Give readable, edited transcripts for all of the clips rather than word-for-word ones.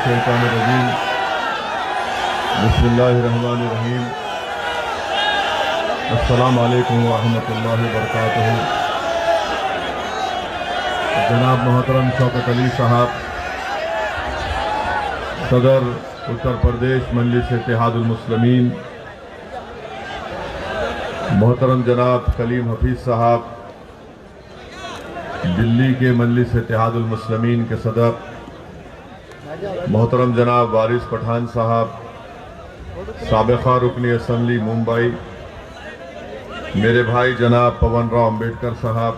मिनश्शैतानिर्रजीम बिस्मिल्लाहिर्रहमानिर्रहीम अस्सलामु अलैकुम व रहमतुल्लाहि व बरकातुहू। जनाब मोहतरम शौकत अली साहब, सदर उत्तर प्रदेश मजलिस इत्तेहादुल मुस्लिमीन, मोहतरम जनाब कलीम हफीज साहब, दिल्ली के मजलिस इत्तेहादुल मुस्लिमीन के सदर मोहतरम जनाब वारिस पठान साहब, साबिक़ा रुकनी असम्बली मुंबई, मेरे भाई जनाब पवन राव अम्बेडकर साहब,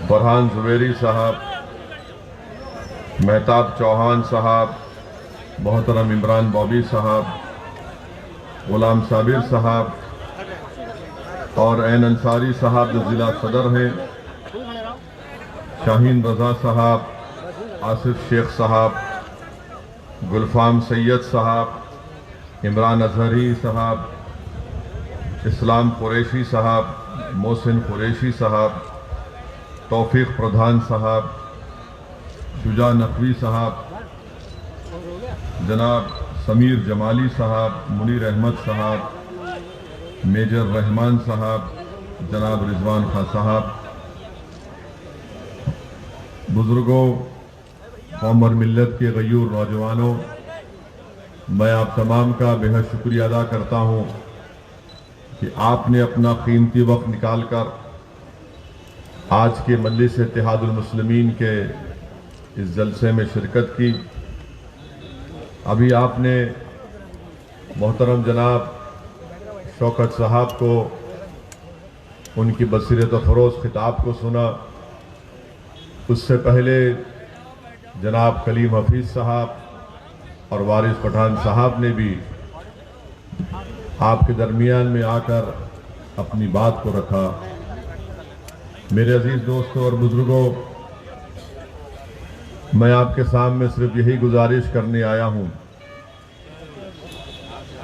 फरहान जुबैरी साहब, मेहताब चौहान साहब, मोहतरम इमरान बॉबी साहब, गुलाम साबिर साहब और एन अंसारी साहब जो ज़िला सदर हैं, शाहीन रज़ा साहब, आसिफ शेख साहब, गुलफाम सैयद साहब, इमरान अजहरी साहब, इस्लाम कुरैशी साहब, मोहसिन कुरैशी साहब, तौफीक प्रधान साहब, शुजा नकवी साहब, जनाब समीर जमाली साहब, मुनीर अहमद साहब, मेजर रहमान साहब, जनाब रिजवान खां साहब, बुजुर्गों, कौम और मिल्लत के गयूर नौजवानों, मैं आप तमाम का बेहद शुक्रिया अदा करता हूं कि आपने अपना कीमती वक्त निकालकर आज के मजलिस इत्तेहादुल मुस्लिमीन के इस जलसे में शिरकत की। अभी आपने मोहतरम जनाब शौकत साहब को उनकी बसीरत फ़रोज़ खिताब को सुना। उससे पहले जनाब कलीम हफीज साहब और वारिस पठान साहब ने भी आपके दरमियान में आकर अपनी बात को रखा। मेरे अजीज दोस्तों और बुजुर्गों, मैं आपके सामने सिर्फ यही गुजारिश करने आया हूं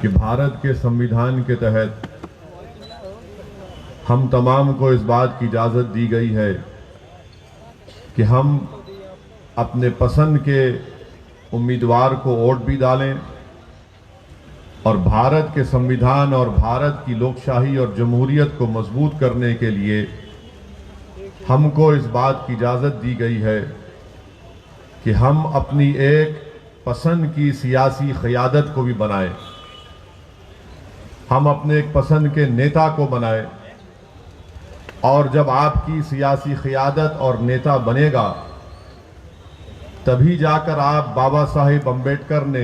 कि भारत के संविधान के तहत हम तमाम को इस बात की इजाज़त दी गई है कि हम अपने पसंद के उम्मीदवार को वोट भी डालें और भारत के संविधान और भारत की लोकशाही और जमहूरियत को मजबूत करने के लिए हमको इस बात की इजाज़त दी गई है कि हम अपनी एक पसंद की सियासी क़यादत को भी बनाएं, हम अपने एक पसंद के नेता को बनाएं और जब आपकी सियासी क़यादत और नेता बनेगा तभी जाकर आप बाबा साहेब अम्बेडकर ने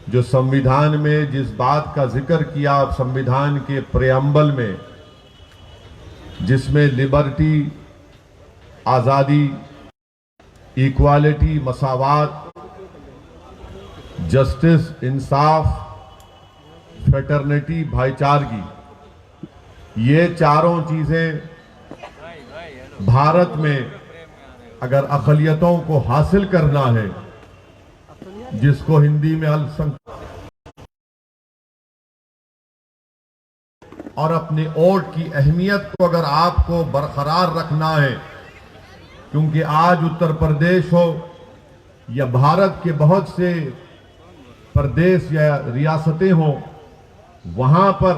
जो संविधान में जिस बात का जिक्र किया संविधान के प्रेम्बल में, जिसमें लिबर्टी, आज़ादी, इक्वालिटी, मसावात, जस्टिस, इंसाफ, फ्रेटर्निटी, भाईचारगी, ये चारों चीज़ें भारत में अगर अक़लियतों को हासिल करना है, जिसको हिंदी में अल्पसंख्यक, और अपने वोट की अहमियत को अगर आपको बरकरार रखना है, क्योंकि आज उत्तर प्रदेश हो या भारत के बहुत से प्रदेश या रियासतें हों, वहां पर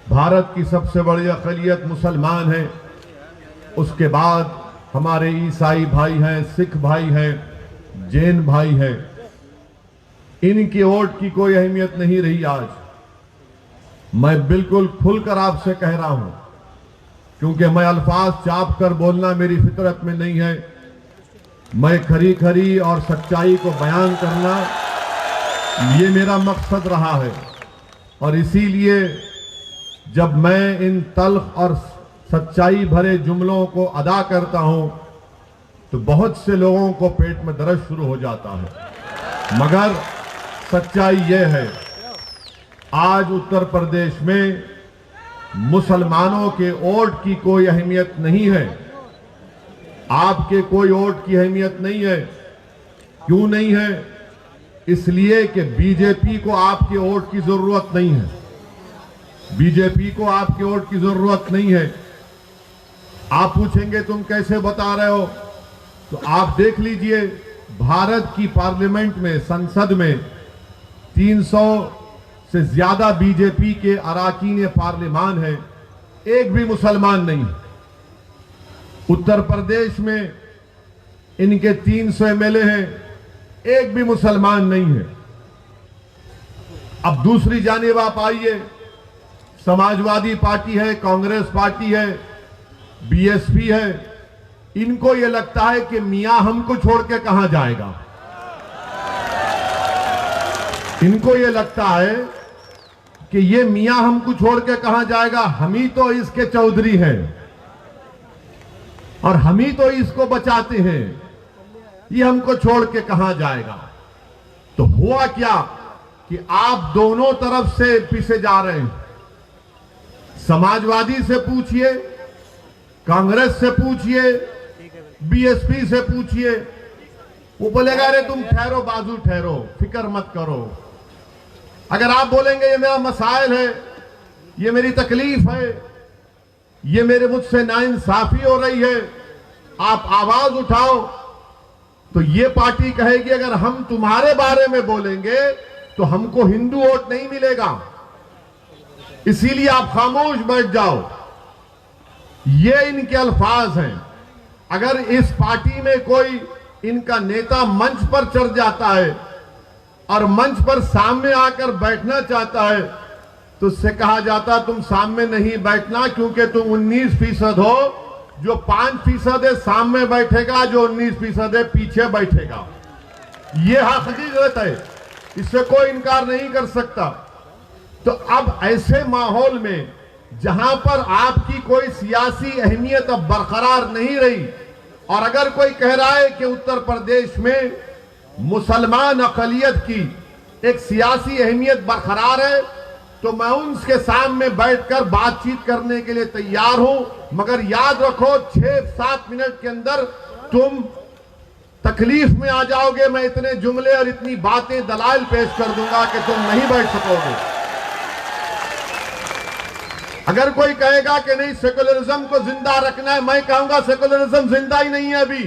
भारत की सबसे बड़ी अक़लियत मुसलमान है। उसके बाद हमारे ईसाई भाई हैं, सिख भाई हैं, जैन भाई हैं। इनके वोट की कोई अहमियत नहीं रही। आज मैं बिल्कुल खुलकर आपसे कह रहा हूं, क्योंकि मैं अल्फाज चाप कर बोलना मेरी फितरत में नहीं है। मैं खरी खरी और सच्चाई को बयान करना ये मेरा मकसद रहा है, और इसीलिए जब मैं इन तल्ख और सच्चाई भरे जुमलों को अदा करता हूं तो बहुत से लोगों को पेट में दर्द शुरू हो जाता है। मगर सच्चाई यह है, आज उत्तर प्रदेश में मुसलमानों के वोट की कोई अहमियत नहीं है। आपके कोई वोट की अहमियत नहीं है। क्यों नहीं है? इसलिए कि बीजेपी को आपके वोट की जरूरत नहीं है। बीजेपी को आपके वोट की जरूरत नहीं है। आप पूछेंगे तुम कैसे बता रहे हो, तो आप देख लीजिए भारत की पार्लियामेंट में, संसद में 300 से ज्यादा बीजेपी के अराकीन पार्लिमान है, एक भी मुसलमान नहीं। उत्तर प्रदेश में इनके 300 एमएलए हैं, एक भी मुसलमान नहीं है। अब दूसरी जानिब आप आइए, समाजवादी पार्टी है, कांग्रेस पार्टी है, बीएसपी है, इनको यह लगता है कि मियां हमको छोड़ के कहां जाएगा। इनको यह लगता है कि ये मियां हमको छोड़ के कहां जाएगा, हम ही तो इसके चौधरी हैं और हम ही तो इसको बचाते हैं, ये हमको छोड़ के कहां जाएगा। तो हुआ क्या कि आप दोनों तरफ से पीछे जा रहे हैं। समाजवादी से पूछिए, कांग्रेस से पूछिए, बीएसपी से पूछिए, वो बोलेगा अरे तुम ठहरो, बाजू ठहरो, फिक्र मत करो। अगर आप बोलेंगे ये मेरा मसाइल है, ये मेरी तकलीफ है, ये मेरे मुझसे नाइंसाफी हो रही है, आप आवाज उठाओ, तो ये पार्टी कहेगी अगर हम तुम्हारे बारे में बोलेंगे तो हमको हिंदू वोट नहीं मिलेगा, इसीलिए आप खामोश बैठ जाओ। ये इनके अल्फाज हैं। अगर इस पार्टी में कोई इनका नेता मंच पर चढ़ जाता है और मंच पर सामने आकर बैठना चाहता है तो उससे कहा जाता तुम सामने नहीं बैठना, क्योंकि तुम 19% हो, जो 5% है सामने बैठेगा, जो 19% है पीछे बैठेगा। यह हकीकत है, इससे कोई इनकार नहीं कर सकता। तो अब ऐसे माहौल में जहां पर आपकी कोई सियासी अहमियत अब बरकरार नहीं रही, और अगर कोई कह रहा है कि उत्तर प्रदेश में मुसलमान अक़लियत की एक सियासी अहमियत बरकरार है, तो मैं उनके सामने बैठकर बातचीत करने के लिए तैयार हूं, मगर याद रखो 6-7 मिनट के अंदर तुम तकलीफ में आ जाओगे। मैं इतने जुमले और इतनी बातें दलाइल पेश कर दूंगा कि तुम नहीं बैठ सकोगे। अगर कोई कहेगा कि नहीं सेकुलरिज्म को जिंदा रखना है, मैं कहूंगा सेकुलरिज्म जिंदा ही नहीं है। अभी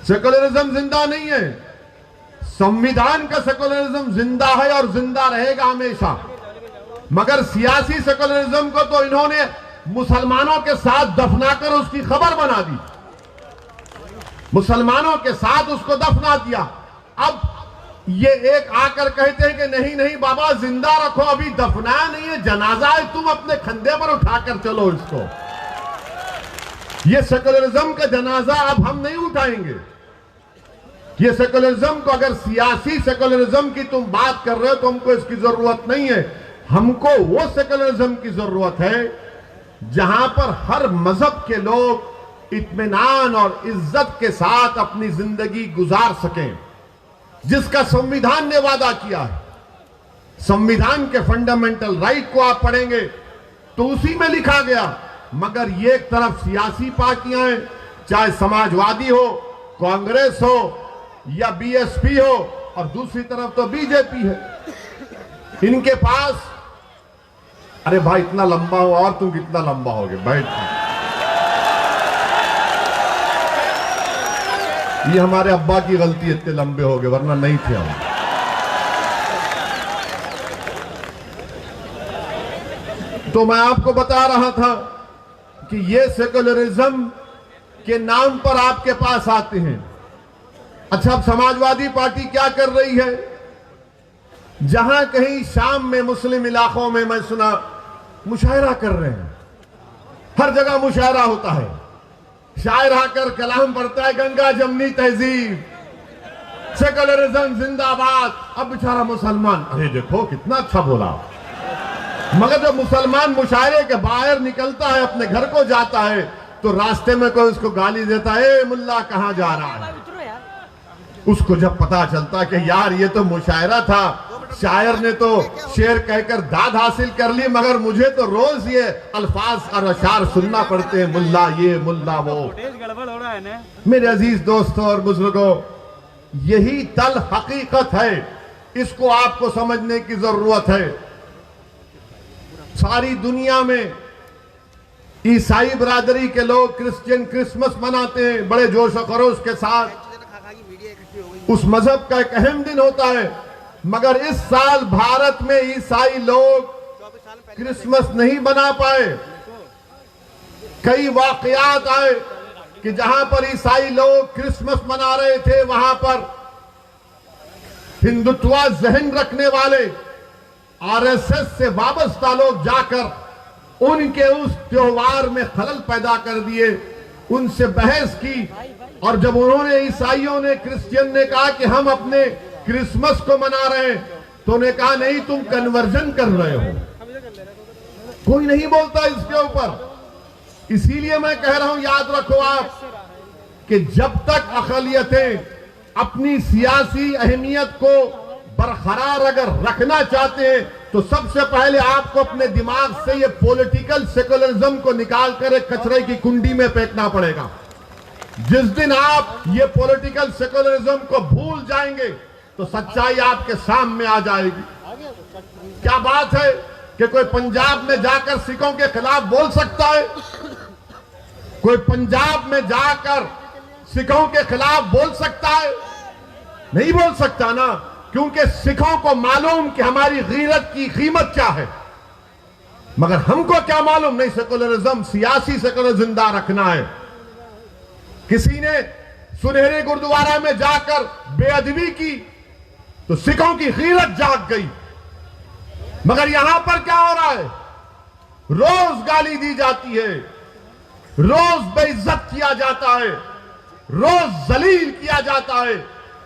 सेकुलरिज्म जिंदा नहीं है, संविधान का सेकुलरिज्म जिंदा है और जिंदा रहेगा हमेशा। मगर सियासी सेकुलरिज्म को तो इन्होंने मुसलमानों के साथ दफनाकर उसकी खबर बना दी, मुसलमानों के साथ उसको दफना दिया। अब ये एक आकर कहते हैं कि नहीं नहीं बाबा जिंदा रखो, अभी दफनाया नहीं है, जनाजा है, तुम अपने कंधे पर उठाकर चलो इसको। ये सेकुलरिज्म का जनाजा अब हम नहीं उठाएंगे। ये सेकुलरिज्म को, अगर सियासी सेकुलरिज्म की तुम बात कर रहे हो तो हमको इसकी जरूरत नहीं है। हमको वो सेकुलरिज्म की जरूरत है जहां पर हर मजहब के लोग इत्मीनान और इज्जत के साथ अपनी जिंदगी गुजार सकें, जिसका संविधान ने वादा किया है। संविधान के फंडामेंटल राइट को आप पढ़ेंगे तो उसी में लिखा गया। मगर ये एक तरफ सियासी पार्टियां हैं, चाहे समाजवादी हो, कांग्रेस हो या बीएसपी हो, और दूसरी तरफ तो बीजेपी है। इनके पास अरे भाई इतना लंबा हो और तुम कितना लंबा होगे, बैठ। ये हमारे अब्बा की गलती, इतने लंबे हो गए, वरना नहीं थे हम। तो मैं आपको बता रहा था कि ये सेकुलरिज्म के नाम पर आपके पास आते हैं। अच्छा, अब समाजवादी पार्टी क्या कर रही है? जहां कहीं शाम में मुस्लिम इलाकों में मैं सुना मुशायरा कर रहे हैं, हर जगह मुशायरा होता है, शायर आकर कलाम पढ़ता है, गंगा जमनी तहजीब, सेकुलरिज्म जिंदाबाद। अब बेचारा मुसलमान, अरे देखो कितना अच्छा बोला। मगर जब मुसलमान मुशायरे के बाहर निकलता है, अपने घर को जाता है, तो रास्ते में कोई उसको गाली देता है, ए मुल्ला कहां जा रहा है। उसको जब पता चलता कि यार ये तो मुशायरा था, शायर ने तो शेर कहकर दाद हासिल कर ली, मगर मुझे तो रोज ये अल्फाज और अशार सुनना पड़ते हैं, मुल्ला ये मुल्ला वो। मेरे अजीज दोस्तों और बुजुर्गों, यही तल हकीकत है, इसको आपको समझने की जरूरत है। सारी दुनिया में ईसाई बरादरी के लोग क्रिश्चियन क्रिसमस मनाते हैं बड़े जोश और खरोश के साथ, उस मजहब का एक अहम दिन होता है, मगर इस साल भारत में ईसाई लोग क्रिसमस नहीं बना पाए। कई वाकयात आए कि जहां पर ईसाई लोग क्रिसमस मना रहे थे, वहां पर हिंदुत्व जहन रखने वाले आरएसएस से वाबस्ता लोग जाकर उनके उस त्योहार में खलल पैदा कर दिए, उनसे बहस की। और जब उन्होंने, ईसाइयों ने, क्रिश्चियन ने कहा कि हम अपने क्रिसमस को मना रहे हैं, तो उन्होंने कहा नहीं, तुम कन्वर्जन कर रहे हो। कोई नहीं बोलता इसके ऊपर। इसीलिए मैं कह रहा हूं, याद रखो आप कि जब तक अक़लियतें अपनी सियासी अहमियत को बरकरार अगर रखना चाहते हैं, तो सबसे पहले आपको अपने दिमाग से ये पॉलिटिकल सेकुलरिज्म को निकालकर एक कचरे की कुंडी में फेंकना पड़ेगा। जिस दिन आप ये पॉलिटिकल सेकुलरिज्म को भूल जाएंगे, तो सच्चाई आपके सामने आ जाएगी। क्या बात है कि कोई पंजाब में जाकर सिखों के खिलाफ बोल सकता है? कोई पंजाब में जाकर सिखों के खिलाफ बोल सकता है? नहीं बोल सकता ना, क्योंकि सिखों को मालूम कि हमारी गीरत की कीमत क्या है। मगर हमको क्या मालूम, नहीं, सेकुलरिज्म, सियासी सेकुलर जिंदा रखना है। किसी ने सुनहरे गुरुद्वारा में जाकर बेअदबी की तो सिखों की गीरत जाग गई। मगर यहां पर क्या हो रहा है? रोज गाली दी जाती है, रोज बेइज्जत किया जाता है, रोज जलील किया जाता है,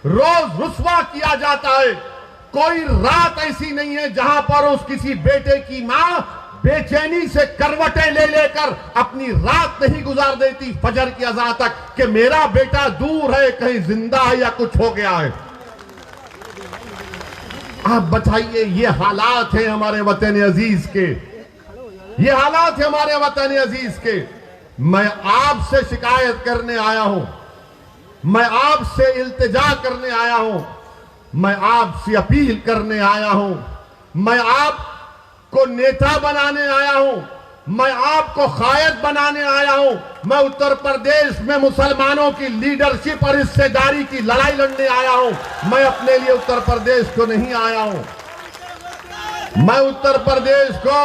रोज रुस्वा किया जाता है। कोई रात ऐसी नहीं है जहां पर उस किसी बेटे की मां बेचैनी से करवटें ले लेकर अपनी रात नहीं गुजार देती फजर की अज़ान तक कि मेरा बेटा दूर है, कहीं जिंदा है या कुछ हो गया है। आप बताइए, ये हालात हैं हमारे वतन अजीज के, ये हालात है हमारे वतन अजीज के। मैं आपसे शिकायत करने आया हूं, मैं आपसे इल्तिजा करने आया हूं, मैं आपसे अपील करने आया हूं, मैं आपको नेता बनाने आया हूं, मैं आपको कायद बनाने आया हूं। मैं उत्तर प्रदेश में मुसलमानों की लीडरशिप और हिस्सेदारी की लड़ाई लड़ने आया हूं। मैं अपने लिए उत्तर प्रदेश को नहीं आया हूं। मैं उत्तर प्रदेश को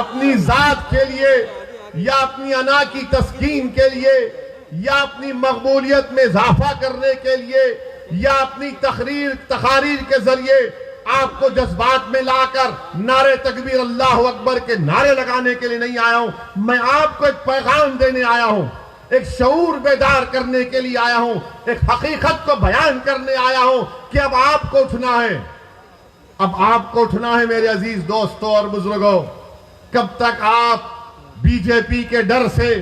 अपनी जात के लिए या अपनी अना की तस्कीन के लिए या अपनी मकबूलियत में इजाफा करने के लिए या अपनी तकारीर के जरिए आपको जज्बात में लाकर नारे तकबीर अल्लाह अकबर के नारे लगाने के लिए नहीं आया हूं। मैं आपको एक पैगाम देने आया हूं, एक शऊर बेदार करने के लिए आया हूं, एक हकीकत को बयान करने आया हूं कि अब आपको उठना है, अब आपको उठना है मेरे अजीज दोस्तों और बुजुर्गों। कब तक आप बीजेपी के डर से,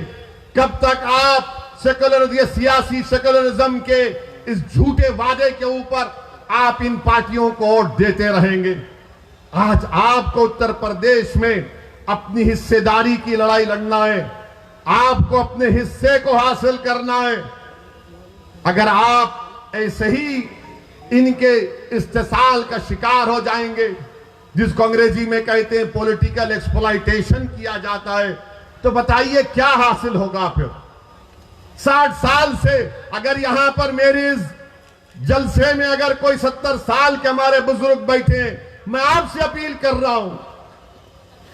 कब तक आप सियासी सेकुलरिज्म के इस झूठे वादे के ऊपर आप इन पार्टियों को वोट देते रहेंगे? आज आपको उत्तर प्रदेश में अपनी हिस्सेदारी की लड़ाई लड़ना है, आपको अपने हिस्से को हासिल करना है। अगर आप ऐसे ही इनके इस्तेसाल का शिकार हो जाएंगे, जिसको अंग्रेजी में कहते हैं पॉलिटिकल एक्सप्लॉयटेशन किया जाता है, तो बताइए क्या हासिल होगा फिर? 60 साल से अगर यहां पर मेरे इस जलसे में अगर कोई 70 साल के हमारे बुजुर्ग बैठे हैं, मैं आपसे अपील कर रहा हूं,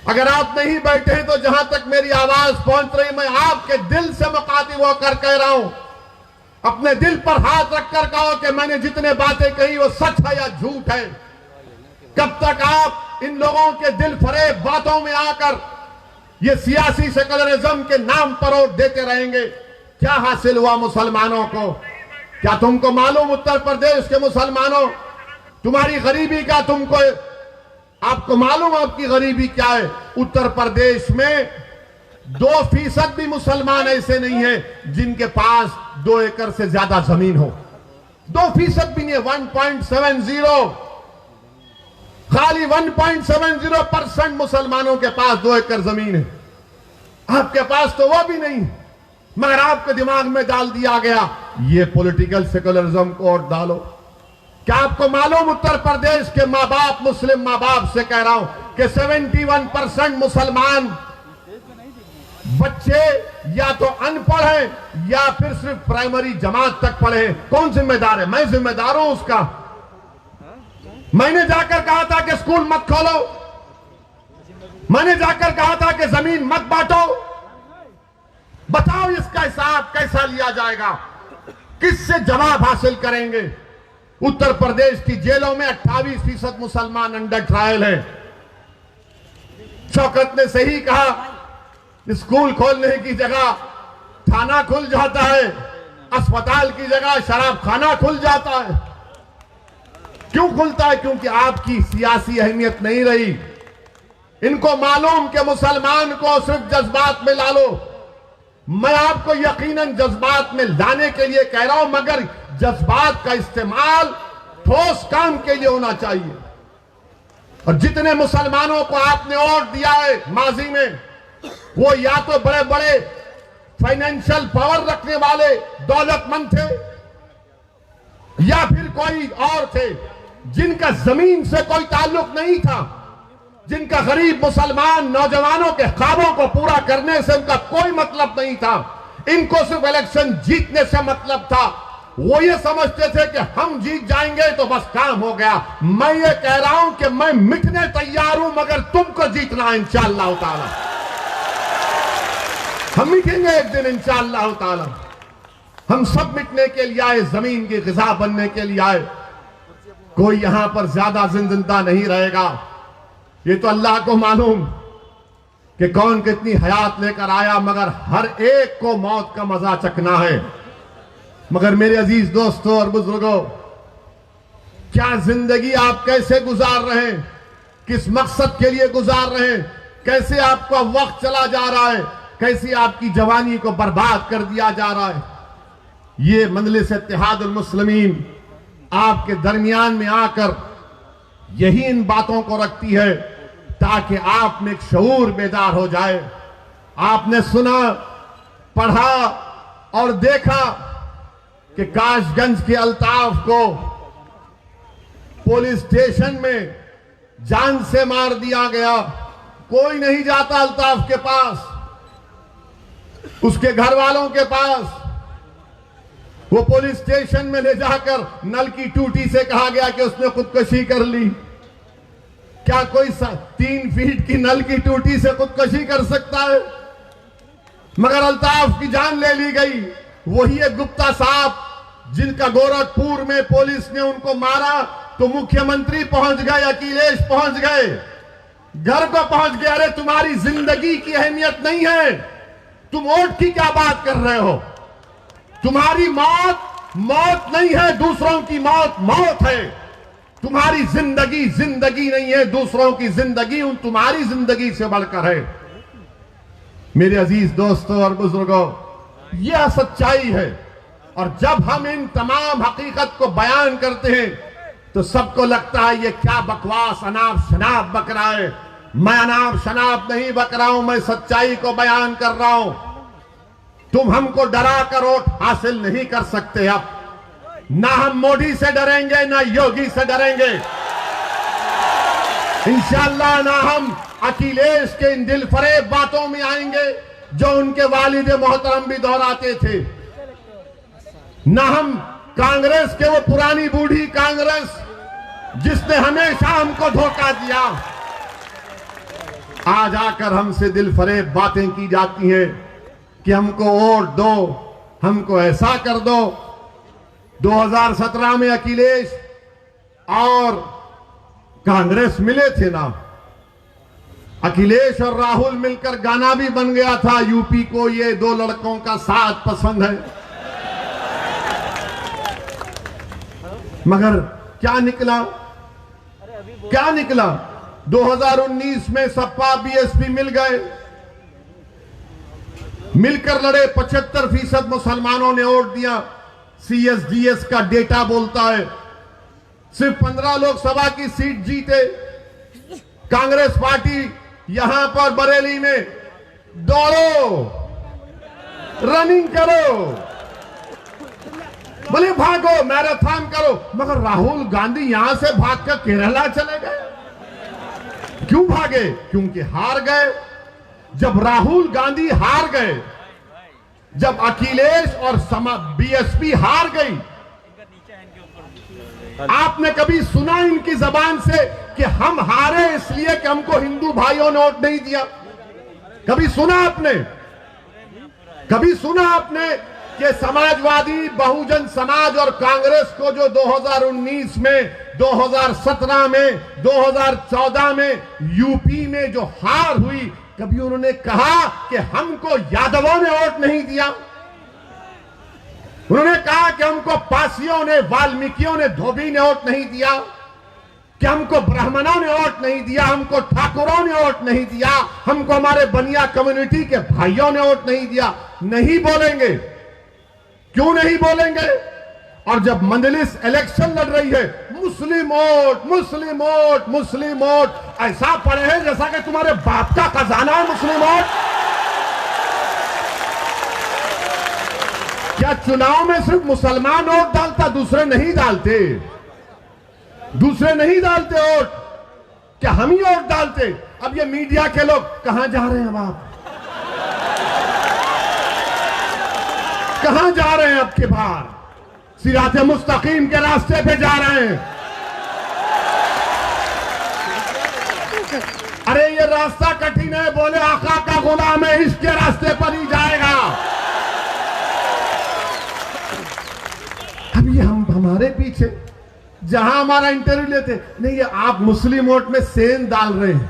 अगर आप नहीं बैठे हैं तो जहां तक मेरी आवाज पहुंच रही, मैं आपके दिल से मुखातिब होकर कह रहा हूं, अपने दिल पर हाथ रखकर कहो कि मैंने जितने बातें कही वो सच है या झूठ है। कब तक आप इन लोगों के दिल फरेब बातों में आकर ये सियासी सेकुलरिज्म के नाम पर वोट देते रहेंगे? क्या हासिल हुआ मुसलमानों को? क्या तुमको मालूम उत्तर प्रदेश के मुसलमानों, तुम्हारी गरीबी का तुमको, आपको मालूम आपकी गरीबी क्या है? उत्तर प्रदेश में 2% भी मुसलमान ऐसे नहीं है जिनके पास 2 एकड़ से ज्यादा जमीन हो। 2% भी नहीं है, 1.70, खाली 1.70% मुसलमानों के पास 2 एकड़ जमीन है। आपके पास तो वो भी नहीं, मगर आपके दिमाग में डाल दिया गया ये पॉलिटिकल सेकुलरिज्म को वोट डालो। क्या आपको मालूम उत्तर प्रदेश के माँ बाप, मुस्लिम माँ बाप से कह रहा हूं कि 71% मुसलमान बच्चे या तो अनपढ़ हैं या फिर सिर्फ प्राइमरी जमात तक पढ़े हैं। कौन जिम्मेदार है? मैं जिम्मेदार हूं उसका। मैंने जाकर कहा था कि स्कूल मत खोलो, मैंने जाकर कहा था कि जमीन मत बांटो। बताओ इसका हिसाब कैसा लिया जाएगा? किससे जवाब हासिल करेंगे? उत्तर प्रदेश की जेलों में 28% मुसलमान अंडर ट्रायल है। शौकत ने सही कहा, स्कूल खोलने की जगह थाना खुल जाता है, अस्पताल की जगह शराब खाना खुल जाता है। क्यों खुलता है? क्योंकि आपकी सियासी अहमियत नहीं रही। इनको मालूम कि मुसलमान को सिर्फ जज्बात में ला लो। मैं आपको यकीनन जज्बात में लाने के लिए कह रहा हूं, मगर जज्बात का इस्तेमाल ठोस काम के लिए होना चाहिए। और जितने मुसलमानों को आपने वोट दिया है माजी में, वो या तो बड़े बड़े फाइनेंशियल पावर रखने वाले दौलतमंद थे या फिर कोई और थे जिनका जमीन से कोई ताल्लुक नहीं था, जिनका गरीब मुसलमान नौजवानों के ख्वाबों को पूरा करने से उनका कोई मतलब नहीं था। इनको सिर्फ इलेक्शन जीतने से मतलब था। वो ये समझते थे कि हम जीत जाएंगे तो बस काम हो गया। मैं ये कह रहा हूं कि मैं मिटने तैयार हूं, मगर तुमको जीतना है इंशाअल्लाह ताला। हम मिटेंगे एक दिन इंशाअल्लाह ताला। हम सब मिटने के लिए आए, जमीन की ग़िज़ा बनने के लिए आए। कोई यहां पर ज्यादा जिंदा नहीं रहेगा। ये तो अल्लाह को मालूम कि कौन कितनी हयात लेकर आया, मगर हर एक को मौत का मजा चखना है। मगर मेरे अजीज दोस्तों और बुजुर्गों, क्या जिंदगी आप कैसे गुजार रहे हैं? किस मकसद के लिए गुजार रहे हैं? कैसे आपका वक्त चला जा रहा है? कैसे आपकी जवानी को बर्बाद कर दिया जा रहा है? ये मजलिस इत्तेहादुल मुस्लिमीन आपके दरमियान में आकर यही इन बातों को रखती है ताकि आप में एक शऊर बेदार हो जाए। आपने सुना, पढ़ा और देखा कि काशगंज के अल्ताफ को पुलिस स्टेशन में जान से मार दिया गया। कोई नहीं जाता अल्ताफ के पास, उसके घर वालों के पास। वो पुलिस स्टेशन में ले जाकर नल की टूटी से कहा गया कि उसने खुदकुशी कर ली। क्या कोई 3 फीट की नल की टूटी से खुदकुशी कर सकता है? मगर अल्ताफ की जान ले ली गई। वही एक गुप्ता साहब जिनका गोरखपुर में पुलिस ने उनको मारा तो मुख्यमंत्री पहुंच गए, अखिलेश पहुंच गए, घर को पहुंच गए। अरे तुम्हारी जिंदगी की अहमियत नहीं है, तुम वोट की क्या बात कर रहे हो? तुम्हारी मौत मौत नहीं है, दूसरों की मौत मौत है। तुम्हारी जिंदगी जिंदगी नहीं है, दूसरों की जिंदगी उन तुम्हारी जिंदगी से बढ़कर है। मेरे अजीज दोस्तों और बुजुर्गों, यह सच्चाई है। और जब हम इन तमाम हकीकत को बयान करते हैं तो सबको लगता है ये क्या बकवास अनाप शनाप बक रहा है। मैं अनाप शनाप नहीं बक रहा हूं, मैं सच्चाई को बयान कर रहा हूं। तुम हमको डरा कर वोट हासिल नहीं कर सकते। अब ना हम मोदी से डरेंगे ना योगी से डरेंगे इंशाअल्लाह, ना हम अखिलेश के इन दिलफरेब बातों में आएंगे जो उनके वालिद मोहतरम भी दोहराते थे, ना हम कांग्रेस के वो पुरानी बूढ़ी कांग्रेस जिसने हमेशा हमको धोखा दिया। आज आकर हमसे दिलफरेब बातें की जाती हैं कि हमको वोट दो, हमको ऐसा कर दो। 2017 में अखिलेश और कांग्रेस मिले थे ना, अखिलेश और राहुल मिलकर गाना भी बन गया था, यूपी को ये 2 लड़कों का साथ पसंद है। मगर क्या निकला? क्या निकला? 2019 में सपा बीएसपी मिल गए, मिलकर लड़े। 75% मुसलमानों ने वोट दिया। सीएसडीएस का डेटा बोलता है सिर्फ 15 लोकसभा की सीट जीते। कांग्रेस पार्टी यहां पर बरेली में दौड़ो, रनिंग करो, बोले भागो, मैराथन करो। मगर राहुल गांधी यहां से भागकर केरला चले गए। क्यों भागे? क्योंकि हार गए। जब राहुल गांधी हार गए, जब अखिलेश और बीएसपी हार गई, आपने कभी सुना इनकी जबान से कि हम हारे इसलिए कि हमको हिंदू भाइयों ने वोट नहीं दिया? कभी सुना आपने? कभी सुना आपने कि समाजवादी, बहुजन समाज और कांग्रेस को जो 2019 में, 2017 में, 2014 में यूपी में जो हार हुई, कभी उन्होंने कहा कि हमको यादवों ने वोट नहीं दिया? उन्होंने कहा कि हमको पासियों ने, वाल्मीकियों ने, धोबी ने वोट नहीं दिया? कि हमको ब्राह्मणों ने वोट नहीं दिया, हमको ठाकुरों ने वोट नहीं दिया, हमको हमारे बनिया कम्युनिटी के भाइयों ने वोट नहीं दिया? नहीं बोलेंगे। क्यों नहीं बोलेंगे? और जब मंजलिस इलेक्शन लड़ रही है, मुस्लिम वोट, मुस्लिम वोट, मुस्लिम वोट, ऐसा पड़े है जैसा कि तुम्हारे बाप का खजाना है मुस्लिम वोट। क्या चुनाव में सिर्फ मुसलमान वोट डालता, दूसरे नहीं डालते? दूसरे नहीं डालते वोट? क्या हम ही वोट डालते? अब ये मीडिया के लोग कहां जा रहे हैं? अब आप कहां जा रहे हैं? अब के बाहर सिराते मुस्तकीम के रास्ते पे जा रहे हैं। अरे ये रास्ता कठिन है, बोले आका का गुलाम है, इसके रास्ते पर ही जाएगा। अब ये हमारे पीछे, जहां हमारा इंटरव्यू लेते, नहीं ये आप मुस्लिम वोट में सेंध डाल रहे हैं,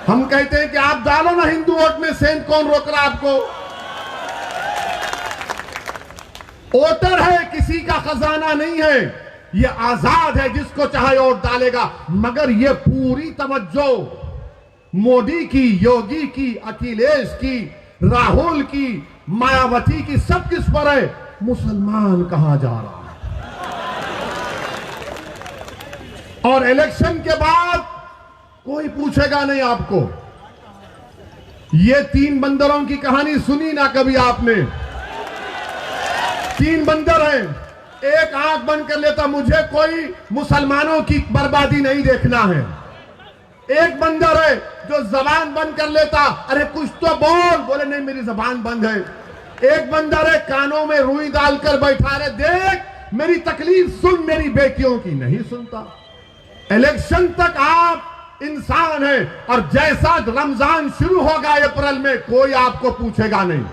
हम कहते हैं कि आप डालो ना हिंदू वोट में सेंध, कौन रोक रहा आपको? वोटर है, किसी का खजाना नहीं है, ये आजाद है, जिसको चाहे वोट डालेगा। मगर ये पूरी तवज्जो मोदी की, योगी की, अखिलेश की, राहुल की, मायावती की, सब किस पर है? मुसलमान कहां जा रहा है? और इलेक्शन के बाद कोई पूछेगा नहीं आपको। ये 3 बंदरों की कहानी सुनी ना कभी आपने? 3 बंदर हैं, एक आंख बंद कर लेता, मुझे कोई मुसलमानों की बर्बादी नहीं देखना है। एक बंदर है जो जबान बंद कर लेता, अरे कुछ तो बोल, बोले नहीं मेरी जबान बंद है। एक बंदर है कानों में रुई डालकर बैठा रहे, देख मेरी तकलीफ सुन, मेरी बेटियों की, नहीं सुनता। इलेक्शन तक आप इंसान है, और जैसा रमजान शुरू होगा अप्रैल में, कोई आपको पूछेगा नहीं।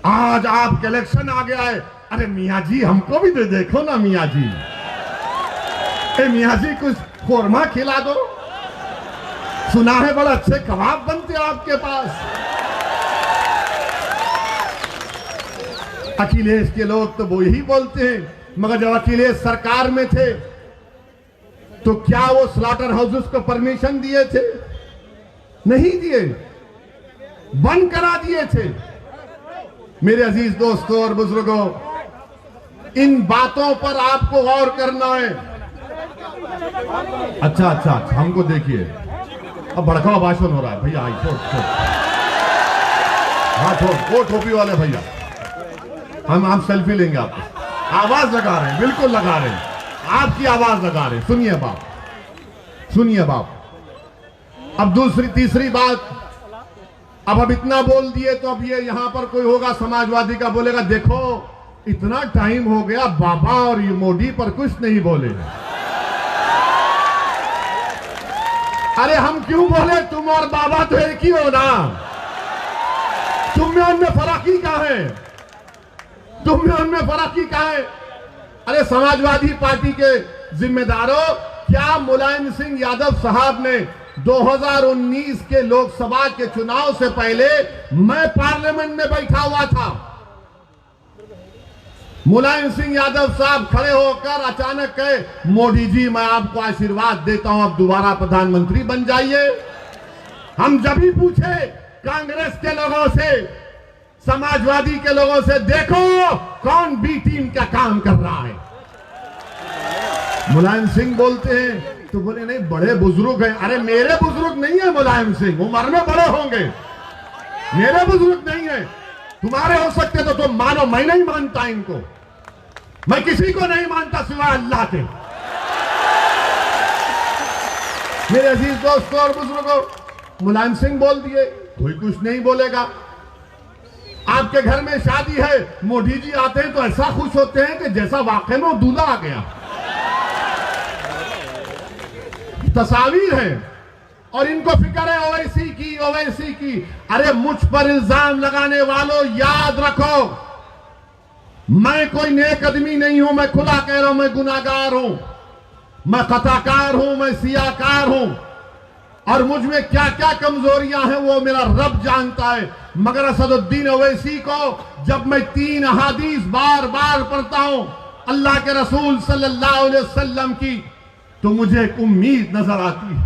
आज आपके इलेक्शन आ गया है, अरे मियाँ जी हमको भी दे देखो ना मियाँ जी, मियाँ जी कुछ खोरमा खिला दो, सुना है बड़ा अच्छे कबाब बनते आपके पास। अखिलेश के लोग तो वो यही बोलते हैं, मगर जब अखिलेश सरकार में थे तो क्या वो स्लॉटर हाउसेस को परमिशन दिए थे? नहीं दिए, बंद करा दिए थे। मेरे अजीज दोस्तों और बुजुर्गों, इन बातों पर आपको गौर करना है। अच्छा, हमको देखिए, अब भड़काऊ भाषण हो रहा है भैया। हाँ छोड़, वो टोपी वाले भैया, हम सेल्फी लेंगे आपको। आवाज लगा रहे हैं, बिल्कुल लगा रहे हैं, आपकी आवाज लगा रहे हैं। सुनिए बाप, सुनिए बाप। अब दूसरी तीसरी बात, अब इतना बोल दिए तो अब ये यहां पर कोई होगा समाजवादी का, बोलेगा देखो इतना टाइम हो गया, बाबा और ये मोदी पर कुछ नहीं बोले। अरे हम क्यों बोले? तुम और बाबा तो एक ही हो ना, तुम में उनमें फर्क ही कहां है? तुम में उनमें फर्क ही कहां है? अरे समाजवादी पार्टी के जिम्मेदारों, क्या मुलायम सिंह यादव साहब ने 2019 के लोकसभा के चुनाव से पहले, मैं पार्लियामेंट में बैठा हुआ था, मुलायम सिंह यादव साहब खड़े होकर अचानक कहे, मोदी जी मैं आपको आशीर्वाद देता हूं, आप दोबारा प्रधानमंत्री बन जाइए। हम जब भी पूछे कांग्रेस के लोगों से, समाजवादी के लोगों से, देखो कौन बी टीम का काम कर रहा है, मुलायम सिंह बोलते हैं, तो बोले नहीं बड़े बुजुर्ग हैं। अरे मेरे बुजुर्ग नहीं है मुलायम सिंह, उम्र में बड़े होंगे, मेरे बुजुर्ग नहीं है। तुम्हारे हो सकते तो तुम मानो, मैं नहीं मानता इनको, मैं किसी को नहीं मानता सिवाय अल्लाह के। मेरे अजीज दोस्तों और बुजुर्गों, मुलायम सिंह बोल दिए, कोई कुछ नहीं बोलेगा। आपके घर में शादी है, मोदी जी आते हैं तो ऐसा खुश होते हैं कि जैसा वाकई में दूल्हा आ गया। तस्वीर है और इनको फिक्र है ओवैसी की, ओवैसी की। अरे मुझ पर इल्जाम लगाने वालों, याद रखो मैं कोई नेक आदमी नहीं हूं। मैं खुला कह रहा हूं, मैं गुनाहगार हूं, मैं खताकार हूं, मैं सियाकार हूं और मुझ में क्या क्या कमजोरियां हैं वो मेरा रब जानता है। मगर असदुद्दीन ओवैसी को जब मैं 3 अहादीस बार बार पढ़ता हूं अल्लाह के रसूल सल्लल्लाहु अलैहि वसल्लम की, तो मुझे एक उम्मीद नजर आती है।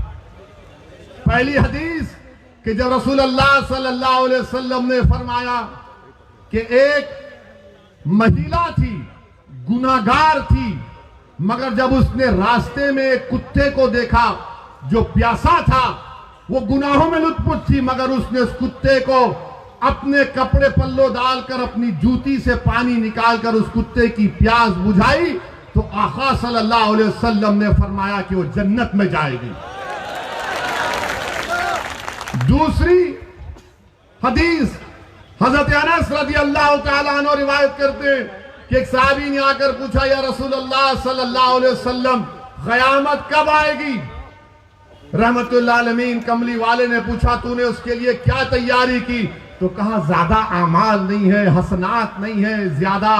पहली हदीस कि जब रसूल अल्लाह सल्लल्लाहु अलैहि वसल्लम ने फरमाया कि एक महिला थी, गुनाहगार थी, मगर जब उसने रास्ते में एक कुत्ते को देखा जो प्यासा था, वो गुनाहों में लुत्फुत थी, मगर उसने उस कुत्ते को अपने कपड़े पल्लो डालकर अपनी जूती से पानी निकालकर उस कुत्ते की प्यास बुझाई, तो आका सल्लल्लाहु अलैहि वसल्लम ने फरमाया कि वो जन्नत में जाएगी। दूसरी हदीस हजरत अनस रज़ियल्लाहु ताला अन्हु रिवायत करते हैं कि एक सहाबी ने आकर पूछा, या रसूल अल्लाह सल्लल्लाहु अलैहि वसल्लम क़यामत कब आएगी? रहमतुल्लाह अलमीन कमली वाले ने पूछा, तूने उसके लिए क्या तैयारी की? तो कहा ज्यादा आमाल नहीं है, हसनात नहीं है, ज्यादा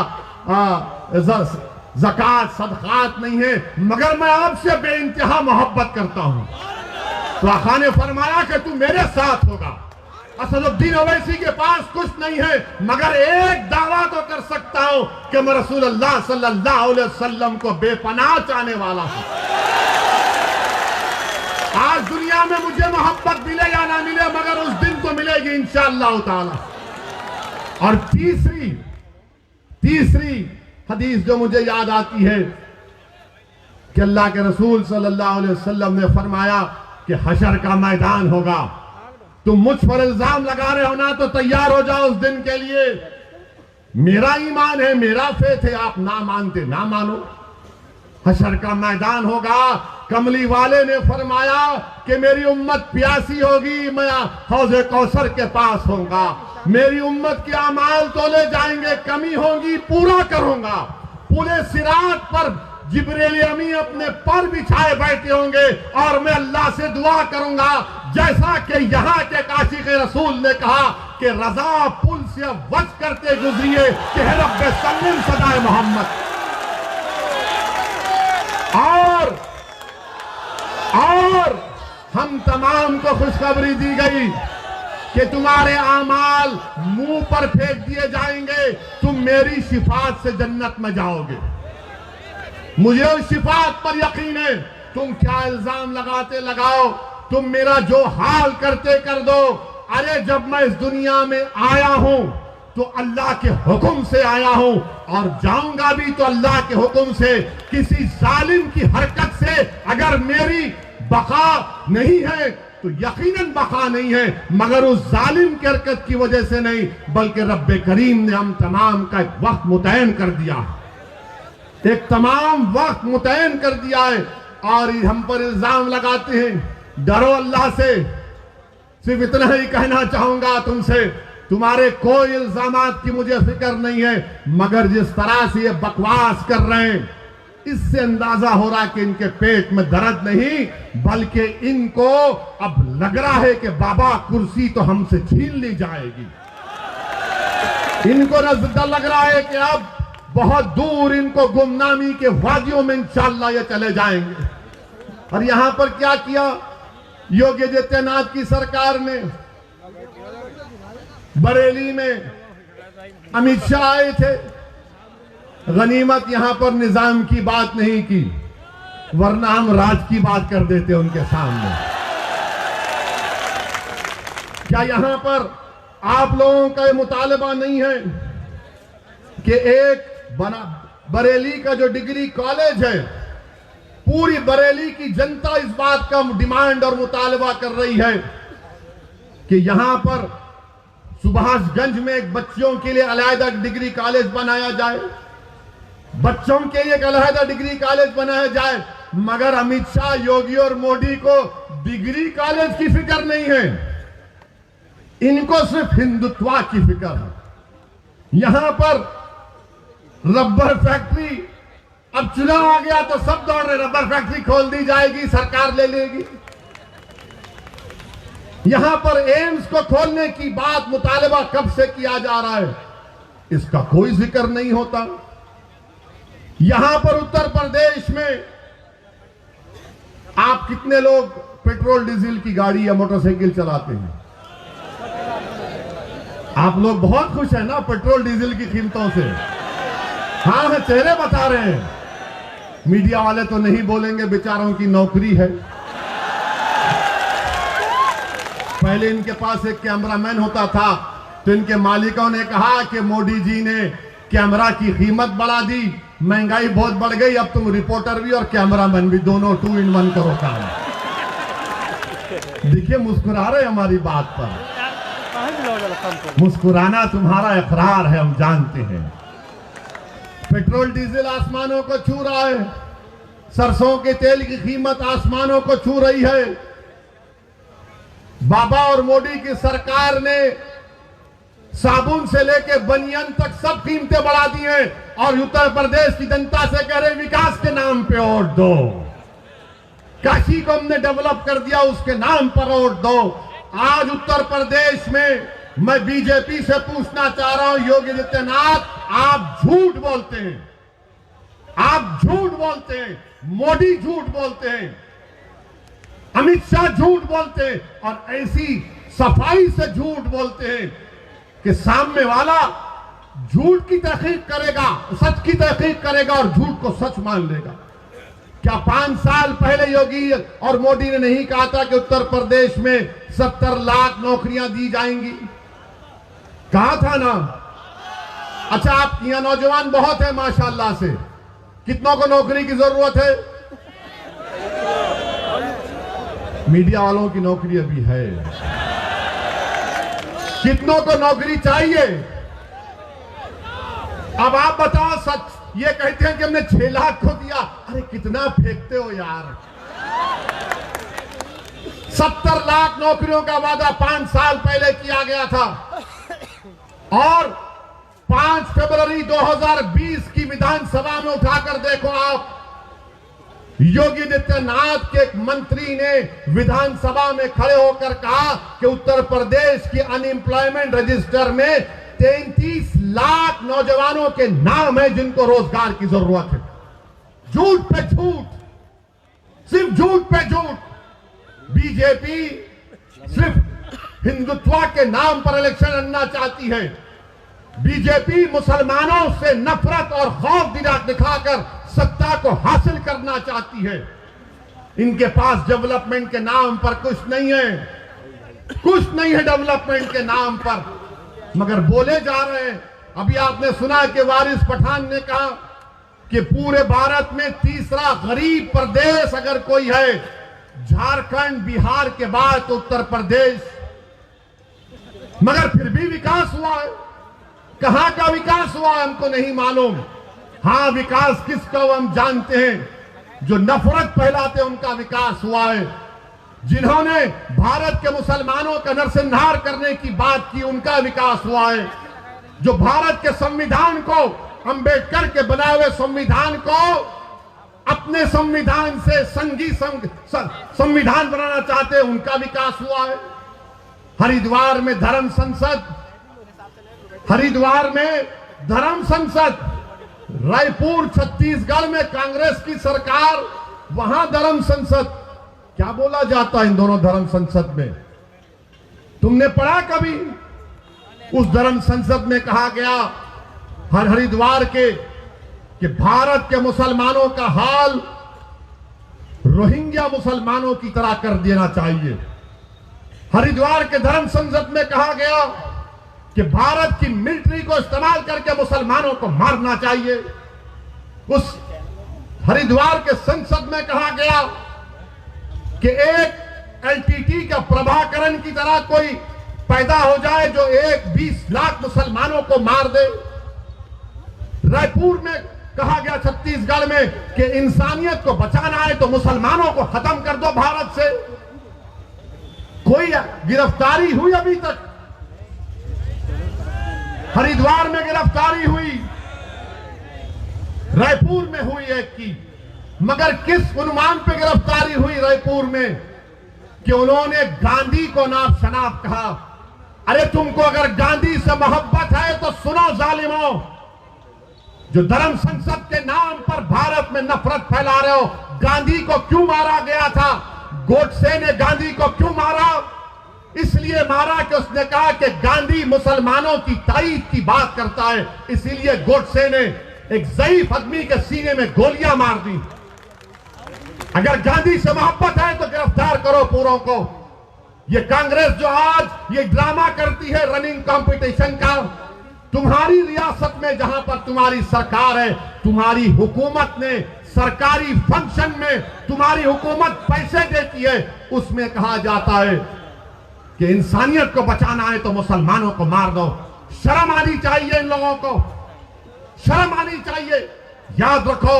ज़कात सदकात नहीं है, मगर मैं आपसे बेइंतहा मोहब्बत करता हूं। तो आका ने फरमाया कि तू मेरे साथ होगा। असदुद्दीन ओवैसी के पास कुछ नहीं है, मगर एक दावा तो कर सकता हूं कि मैं रसूल अल्लाह सल्लल्लाहु अलैहि वसल्लम को बेपनाह चाहने वाला हूं। आज दुनिया में मुझे मोहब्बत मिले या ना मिले, मगर उस दिन तो मिलेगी इंशाअल्लाह ताला। और तीसरी हदीस जो मुझे याद आती है कि अल्लाह के रसूल सल्लल्लाहु अलैहि वसल्लम ने फरमाया कि हशर का मैदान होगा, तुम मुझ पर इल्जाम लगा रहे हो ना, तो तैयार हो जाओ उस दिन के लिए। मेरा ईमान है, मेरा फेथ है, आप ना मानते ना मानो। हशर का मैदान होगा, कमली वाले ने फरमाया कि मेरी उम्मत प्यासी होगी, मैं हौज़े कौसर के पास होऊंगा, मेरी उम्मत के अमाल तोले जाएंगे, कमी होगी पूरा करूंगा। पूरे सिरात पर जिब्रील अमी अपने पर बिछाए बैठे होंगे और मैं अल्लाह से दुआ करूंगा, जैसा कि यहाँ के काशिक़ रसूल ने कहा कि रजा पुल से वज करते गुजरिए कि रब्बे सल्लिम सदाए मोहम्मद। और हम तमाम को खुशखबरी दी गई कि तुम्हारे आमाल मुंह पर फेंक दिए जाएंगे, तुम मेरी शिफात से जन्नत में जाओगे। मुझे उस शिफात पर यकीन है। तुम क्या इल्जाम लगाते लगाओ, तुम मेरा जो हाल करते कर दो। अरे जब मैं इस दुनिया में आया हूं तो अल्लाह के हुक्म से आया हूं और जाऊंगा भी तो अल्लाह के हुक्म से। किसी जालिम की हरकत से अगर मेरी बका नहीं है तो यकीनन बका नहीं है, मगर उस जालिम की हरकत की वजह से नहीं, बल्कि रब्बे करीम ने हम तमाम का एक वक्त मुतयन कर दिया, एक तमाम वक्त मुतयन कर दिया है। और हम पर इल्जाम लगाते हैं। डरो अल्लाह से। सिर्फ इतना ही कहना चाहूंगा तुमसे, तुम्हारे कोई इल्जामात की मुझे फिक्र नहीं है, मगर जिस तरह से ये बकवास कर रहे हैं, इससे अंदाजा हो रहा है कि इनके पेट में दर्द नहीं, बल्कि इनको अब लग रहा है कि बाबा कुर्सी तो हमसे छीन ली जाएगी। इनको नजर लग रहा है कि अब बहुत दूर इनको गुमनामी के वादियों में इंशाअल्लाह ये चले जाएंगे। और यहां पर क्या किया योगी आदित्यनाथ की सरकार ने? बरेली में अमित शाह आए थे, गनीमत यहां पर निजाम की बात नहीं की, वरना हम राज की बात कर देते उनके सामने। क्या यहां पर आप लोगों का ये मुतालबा नहीं है कि एक बरेली का जो डिग्री कॉलेज है, पूरी बरेली की जनता इस बात का डिमांड और मुतालबा कर रही है कि यहां पर सुभाषगंज में एक बच्चों के लिए अलहदा डिग्री कॉलेज बनाया जाए, बच्चों के लिए एक अलहदा डिग्री कॉलेज बनाया जाए। मगर अमित शाह, योगी और मोदी को डिग्री कॉलेज की फिक्र नहीं है, इनको सिर्फ हिंदुत्व की फिक्र है। यहां पर रबर फैक्ट्री, अब चुनाव आ गया तो सब दौड़ रहे, रबर फैक्ट्री खोल दी जाएगी, सरकार ले लेगी। यहां पर एम्स को खोलने की बात मुतालबा कब से किया जा रहा है, इसका कोई जिक्र नहीं होता। यहां पर उत्तर प्रदेश में आप कितने लोग पेट्रोल डीजल की गाड़ी या मोटरसाइकिल चलाते हैं? आप लोग बहुत खुश हैं ना पेट्रोल डीजल की कीमतों से? हाँ, चेहरे बता रहे हैं। मीडिया वाले तो नहीं बोलेंगे, बेचारों की नौकरी है। पहले इनके पास एक कैमरामैन होता था तो इनके मालिकों ने कहा कि मोदी जी ने कैमरा की कीमत बढ़ा दी, महंगाई बहुत बढ़ गई, अब तुम रिपोर्टर भी और कैमरामैन भी, दोनों 2 in 1 करो काम। देखिए मुस्कुरा रहे हमारी बात पर। मुस्कुराना तुम्हारा इकरार है, हम जानते हैं। पेट्रोल डीजल आसमानों को छू रहा है, सरसों के तेल की कीमत आसमानों को छू रही है। बाबा और मोदी की सरकार ने साबुन से लेके बनियान तक सब कीमतें बढ़ा दी हैं और उत्तर प्रदेश की जनता से कह रहे विकास के नाम पे वोट दो। काशी को हमने डेवलप कर दिया, उसके नाम पर वोट दो। आज उत्तर प्रदेश में मैं बीजेपी से पूछना चाह रहा हूं, योगी आदित्यनाथ, आप झूठ बोलते हैं, आप झूठ बोलते हैं, मोदी झूठ बोलते हैं, अमित शाह झूठ बोलते हैं और ऐसी सफाई से झूठ बोलते हैं कि सामने वाला झूठ की तहकीक करेगा, सच की तहकीक करेगा और झूठ को सच मान लेगा। क्या 5 साल पहले योगी और मोदी ने नहीं कहा था कि उत्तर प्रदेश में 70 लाख नौकरियां दी जाएंगी? कहा था ना? अच्छा, आपके यहां नौजवान बहुत है माशाल्लाह से, कितनों को नौकरी की जरूरत है? मीडिया वालों की नौकरी अभी है। कितनों को नौकरी चाहिए? अब आप बताओ सच। ये कहते हैं कि हमने 6 लाख को दिया, अरे कितना फेंकते हो यार। 70 लाख नौकरियों का वादा 5 साल पहले किया गया था और 5 फरवरी 2020 की विधानसभा में उठाकर देखो आप, योगी आदित्यनाथ के एक मंत्री ने विधानसभा में खड़े होकर कहा कि उत्तर प्रदेश की अनएम्प्लॉयमेंट रजिस्टर में 33 लाख नौजवानों के नाम है जिनको रोजगार की जरूरत है। झूठ पे झूठ, सिर्फ झूठ पे झूठ। बीजेपी सिर्फ हिंदुत्व के नाम पर इलेक्शन लड़ना चाहती है। बीजेपी मुसलमानों से नफरत और खौफ दिखाकर सत्ता को हासिल करना चाहती है। इनके पास डेवलपमेंट के नाम पर कुछ नहीं है, कुछ नहीं है डेवलपमेंट के नाम पर, मगर बोले जा रहे हैं। अभी आपने सुना कि वारिस पठान ने कहा कि पूरे भारत में तीसरा गरीब प्रदेश अगर कोई है, झारखंड बिहार के बाद तो उत्तर प्रदेश। मगर फिर भी विकास हुआ है। कहां का विकास हुआ है हमको नहीं मालूम। हां, विकास किसका हम जानते हैं, जो नफरत फैलाते उनका विकास हुआ है। जिन्होंने भारत के मुसलमानों का नरसंहार करने की बात की, उनका विकास हुआ है। जो भारत के संविधान को, अंबेडकर के बनाए हुए संविधान को अपने संविधान से संघी संविधान बनाना चाहते हैं, उनका विकास हुआ है। हरिद्वार में धर्म संसद, हरिद्वार में धर्म संसद, रायपुर छत्तीसगढ़ में कांग्रेस की सरकार, वहां धर्म संसद। क्या बोला जाता है इन दोनों धर्म संसद में? तुमने पढ़ा कभी? उस धर्म संसद में कहा गया हरिद्वार के कि भारत के मुसलमानों का हाल रोहिंग्या मुसलमानों की तरह कर देना चाहिए। हरिद्वार के धर्म संसद में कहा गया कि भारत की मिलिट्री को इस्तेमाल करके मुसलमानों को मारना चाहिए। उस हरिद्वार के संसद में कहा गया कि एक एलटीटी का प्रभाकरण की तरह कोई पैदा हो जाए जो 20 लाख मुसलमानों को मार दे। रायपुर में कहा गया छत्तीसगढ़ में कि इंसानियत को बचाना है तो मुसलमानों को खत्म कर दो भारत से। कोई गिरफ्तारी हुई अभी तक? हरिद्वार में गिरफ्तारी हुई, रायपुर में हुई एक की, मगर किस उन्मान पे गिरफ्तारी हुई रायपुर में कि उन्होंने गांधी को नाप शनाप कहा। अरे तुमको अगर गांधी से मोहब्बत है तो सुनो जालिमों, जो धर्म संसद के नाम पर भारत में नफरत फैला रहे हो, गांधी को क्यों मारा गया था? गोडसे ने गांधी को क्यों मारा? इसलिए मारा कि उसने कहा कि गांधी मुसलमानों की तारीफ की बात करता है, इसीलिए गोडसे ने एक ज़ईफ आदमी के सीने में गोलियां मार दी। अगर गांधी से मोहब्बत है तो गिरफ्तार करो पूरों को। ये कांग्रेस जो आज ये ड्रामा करती है रनिंग कंपटीशन का, तुम्हारी रियासत में जहां पर तुम्हारी सरकार है, तुम्हारी हुकूमत ने सरकारी फंक्शन में तुम्हारी हुकूमत पैसे देती है, उसमें कहा जाता है कि इंसानियत को बचाना है तो मुसलमानों को मार दो। शर्म आनी चाहिए इन लोगों को, शर्म आनी चाहिए। याद रखो,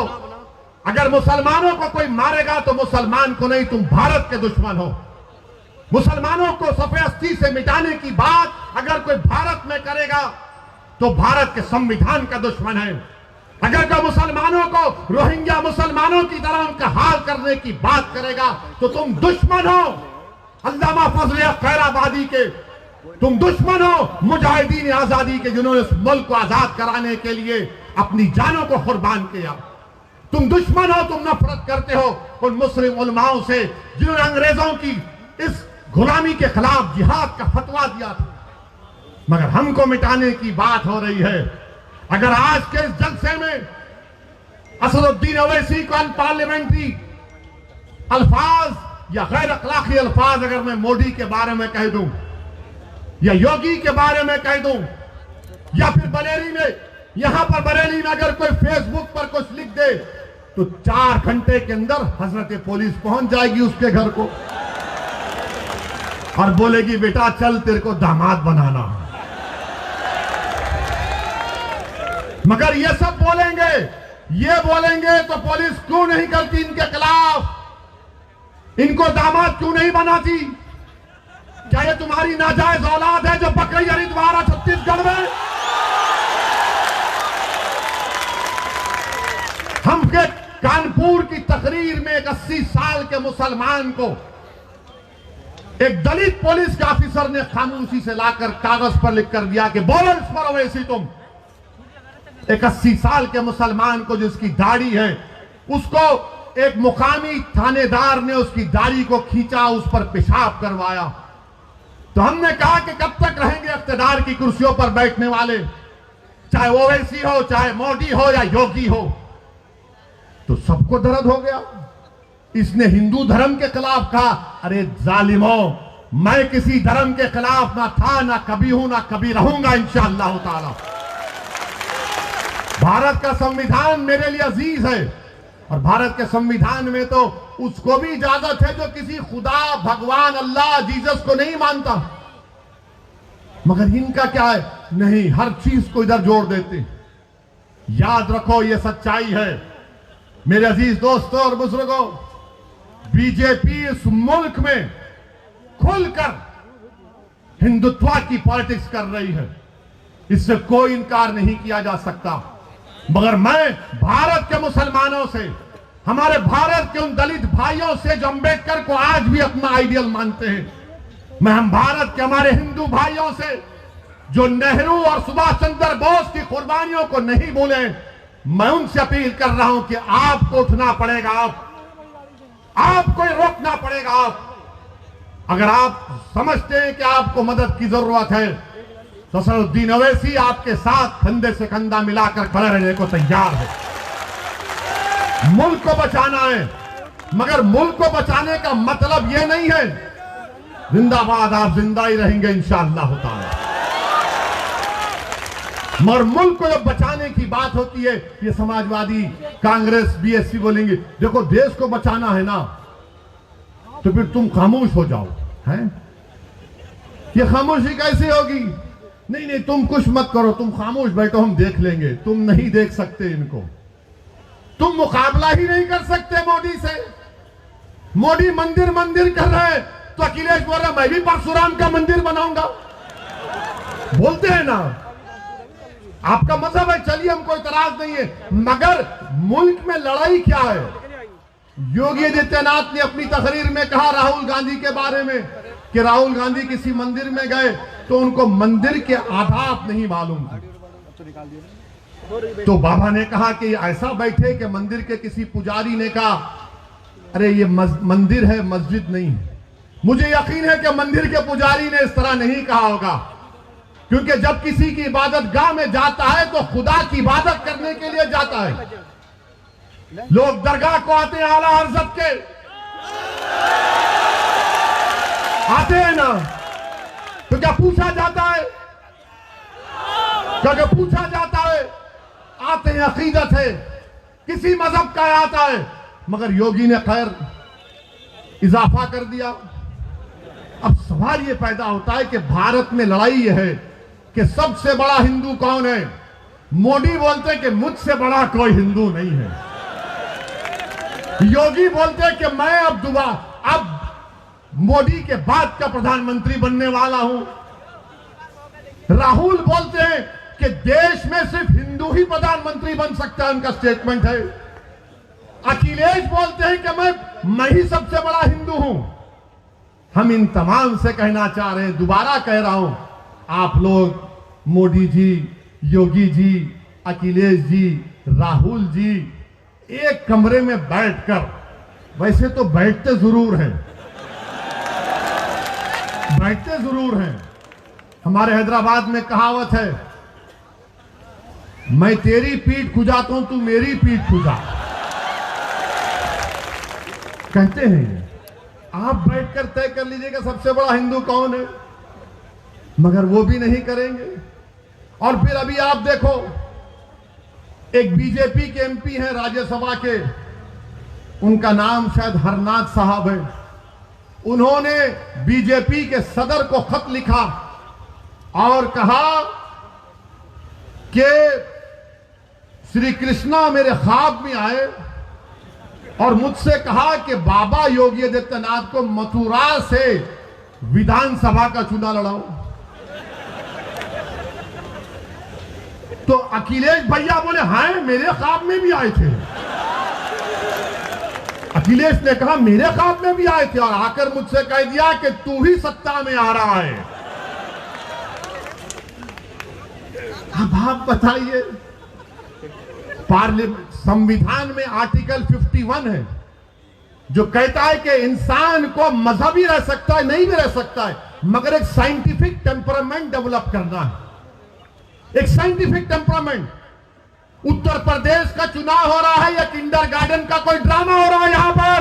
अगर मुसलमानों को कोई मारेगा तो मुसलमान को नहीं, तुम भारत के दुश्मन हो। मुसलमानों को सफेद से मिटाने की बात अगर कोई भारत में करेगा तो भारत के संविधान का दुश्मन है। अगर कोई मुसलमानों को रोहिंग्या मुसलमानों की तरह उनका हाल करने की बात करेगा तो तुम दुश्मन हो अल्लामा फजल खैराबादी के, तुम दुश्मन हो मुजाहिदीन आजादी के, जिन्होंने इस मुल्क को आजाद कराने के लिए अपनी जानों को कुर्बान किया। तुम दुश्मन हो, तुम नफरत करते हो उन मुस्लिम उलमाओं से जिन्होंने अंग्रेजों की इस गुलामी के खिलाफ जिहाद का फतवा दिया था। मगर हमको मिटाने की बात हो रही है। अगर आज के इस जलसे में असदुद्दीन ओवैसी को अनपार्लियामेंट्री अल्फाज या गैर अखलाकी अल्फाज अगर मैं मोदी के बारे में कह दूं या योगी के बारे में कह दूं या फिर बरेली में, यहां पर बरेली में अगर कोई फेसबुक पर कुछ लिख दे तो 4 घंटे के अंदर हजरत पुलिस पहुंच जाएगी उसके घर को और बोलेगी बेटा चल तेरे को दामाद बनाना। मगर ये सब बोलेंगे, ये बोलेंगे तो पुलिस क्यों नहीं करती इनके खिलाफ? इनको दामाद क्यों नहीं बनाती? क्या ये तुम्हारी नाजायज औलाद है जो पकड़ी हरिद्वार छत्तीसगढ़ में? हम के कानपुर की तकरीर में एक 80 साल के मुसलमान को एक दलित पुलिस के ऑफिसर ने खामोशी से लाकर कागज पर लिख कर दिया कि बोलो इस पर ओवैसी तुम। एक 80 साल के मुसलमान को जिसकी दाढ़ी है, उसको एक मुकामी थानेदार ने उसकी दाढ़ी को खींचा, उस पर पेशाब करवाया। तो हमने कहा कि कब तक रहेंगे इख्तिदार की कुर्सियों पर बैठने वाले, चाहे ओवैसी हो, चाहे मोदी हो या योगी हो। तो सबको दर्द हो गया। इसने हिंदू धर्म के खिलाफ कहा, अरे जालिमों, मैं किसी धर्म के खिलाफ ना था, ना कभी हूं, ना कभी रहूंगा इंशाअल्लाह ताला। भारत का संविधान मेरे लिए अजीज है और भारत के संविधान में तो उसको भी इजाजत है जो किसी खुदा, भगवान, अल्लाह, जीसस को नहीं मानता। मगर इनका क्या है? नहीं, हर चीज को इधर जोड़ देते। याद रखो, ये सच्चाई है मेरे अजीज दोस्तों और बुजुर्गों। बीजेपी इस मुल्क में खुलकर हिंदुत्व की पॉलिटिक्स कर रही है, इससे कोई इनकार नहीं किया जा सकता। मगर मैं भारत के मुसलमानों से, हमारे भारत के उन दलित भाइयों से जो अंबेडकर को आज भी अपना आइडियल मानते हैं, मैं हम भारत के हमारे हिंदू भाइयों से जो नेहरू और सुभाष चंद्र बोस की कुर्बानियों को नहीं भूले, मैं उनसे अपील कर रहा हूं कि आपको उठना पड़ेगा, आपको रोकना पड़ेगा। अगर आप समझते हैं कि आपको मदद की जरूरत है तो असदुद्दीन ओवैसी आपके साथ कंधे से कंधा मिलाकर खड़े रहने को तैयार है। मुल्क को बचाना है, मगर मुल्क को बचाने का मतलब यह नहीं है जिंदाबाद आप जिंदा ही रहेंगे इंशाअल्लाह ताला। मगर मुल्क को जब बचाने की बात होती है, ये समाजवादी, कांग्रेस, बीएसपी बोलेंगे देखो देश को बचाना है ना, तो फिर तुम खामोश हो जाओ। हैं? ये खामोशी कैसे होगी? नहीं नहीं, तुम कुछ मत करो, तुम खामोश बैठो, हम देख लेंगे। तुम नहीं देख सकते इनको, तुम मुकाबला ही नहीं कर सकते मोदी से। मोदी मंदिर मंदिर कर रहे हैं, तो अखिलेश बोल रहा मैं भी परशुराम का मंदिर बनाऊंगा। बोलते हैं ना, आपका मजहब है, चलिए हमको इतराज नहीं है, मगर मुल्क में लड़ाई क्या है? योगी आदित्यनाथ ने अपनी तकरीर में कहा राहुल गांधी के बारे में कि राहुल गांधी किसी मंदिर में गए तो उनको मंदिर के आदाब नहीं मालूम थे। तो बाबा ने कहा कि ऐसा बैठे कि मंदिर के किसी पुजारी ने कहा अरे ये मंदिर है, मस्जिद नहीं है। मुझे यकीन है कि मंदिर के पुजारी ने इस तरह नहीं कहा होगा, क्योंकि जब किसी की इबादत गाह में जाता है तो खुदा की इबादत करने के लिए जाता है। लोग दरगाह को आते हैं आला हज़रत के, आते हैं ना, तो क्या पूछा जाता है? क्या पूछा जाता है? आते हैं, अकीदत है, किसी मजहब का आता है। मगर योगी ने खैर इजाफा कर दिया। अब सवाल यह पैदा होता है कि भारत में लड़ाई यह है कि सबसे बड़ा हिंदू कौन है? मोदी बोलते हैं कि मुझसे बड़ा कोई हिंदू नहीं है। योगी बोलते हैं कि मैं अब मोदी के बाद का प्रधानमंत्री बनने वाला हूं। राहुल बोलते हैं कि देश में सिर्फ हिंदू ही प्रधानमंत्री बन सकता है, उनका स्टेटमेंट है। अखिलेश बोलते हैं कि मैं ही सबसे बड़ा हिंदू हूं। हम इन तमाम से कहना चाह रहे हैं, दोबारा कह रहा हूं, आप लोग मोदी जी, योगी जी, अखिलेश जी, राहुल जी एक कमरे में बैठकर, वैसे तो बैठते जरूर हैं, बैठते जरूर हैं। हमारे हैदराबाद में कहावत है, मैं तेरी पीठ खुजाता हूं, तू मेरी पीठ खुजा। कहते हैं आप बैठकर तय कर लीजिएगा सबसे बड़ा हिंदू कौन है, मगर वो भी नहीं करेंगे। और फिर अभी आप देखो, एक बीजेपी के एमपी हैं राज्यसभा के, उनका नाम शायद हरनाथ साहब है। उन्होंने बीजेपी के सदर को खत लिखा और कहा कि श्री कृष्णा मेरे ख्वाब में आए और मुझसे कहा कि बाबा योगी आदित्यनाथ को मथुरा से विधानसभा का चुनाव लड़ाओ। तो अखिलेश भैया बोले हाँ मेरे ख्वाब में भी आए थे। अखिलेश ने कहा मेरे ख्वाब में भी आए थे और आकर मुझसे कह दिया कि तू ही सत्ता में आ रहा है। अब आप बताइए, पार्लियामेंट संविधान में आर्टिकल 51 है जो कहता है कि इंसान को मजहबी रह सकता है, नहीं भी रह सकता है, मगर एक साइंटिफिक टेम्परामेंट डेवलप करना है, एक साइंटिफिक टेम्परामेंट। उत्तर प्रदेश का चुनाव हो रहा है या किंडरगार्टन का कोई ड्रामा हो रहा है यहां पर?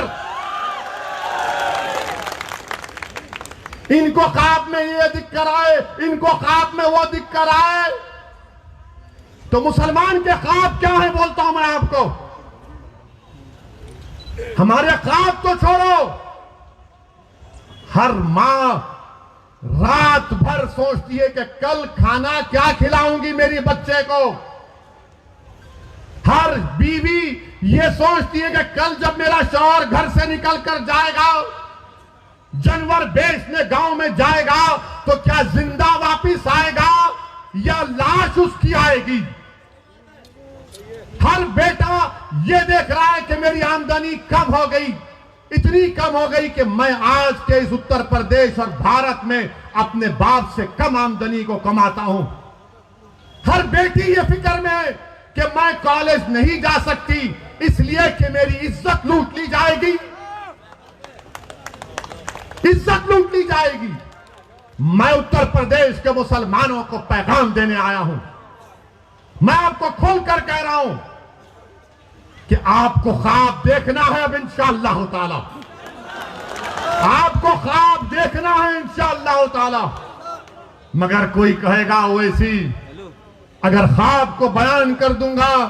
इनको ख्वाब में ये दिख कर आए, इनको ख्वाब में वो दिख कर आए। तो मुसलमान के ख्वाब क्या है बोलता हूं मैं आपको। हमारे ख्वाब तो छोड़ो, हर मां रात भर सोचती है कि कल खाना क्या खिलाऊंगी मेरी बच्चे को। हर बीवी ये सोचती है कि कल जब मेरा शौहर घर से निकल कर जाएगा, जानवर बेचने गांव में जाएगा, तो क्या जिंदा वापिस आएगा या लाश उसकी आएगी। हर बेटा ये देख रहा है कि मेरी आमदनी कम हो गई, इतनी कम हो गई कि मैं आज के इस उत्तर प्रदेश और भारत में अपने बाप से कम आमदनी को कमाता हूं। हर बेटी ये फिक्र में है कि मैं कॉलेज नहीं जा सकती इसलिए कि मेरी इज्जत लूट ली जाएगी, इज्जत लूट ली जाएगी। मैं उत्तर प्रदेश के मुसलमानों को पैगाम देने आया हूं। मैं आपको खोलकर कह रहा हूं कि आपको ख्वाब देखना है अब इंशाअल्लाह ताला, आपको ख्वाब देखना है इंशाअल्लाह ताला। मगर कोई कहेगा वैसी अगर ख्वाब को बयान कर दूंगा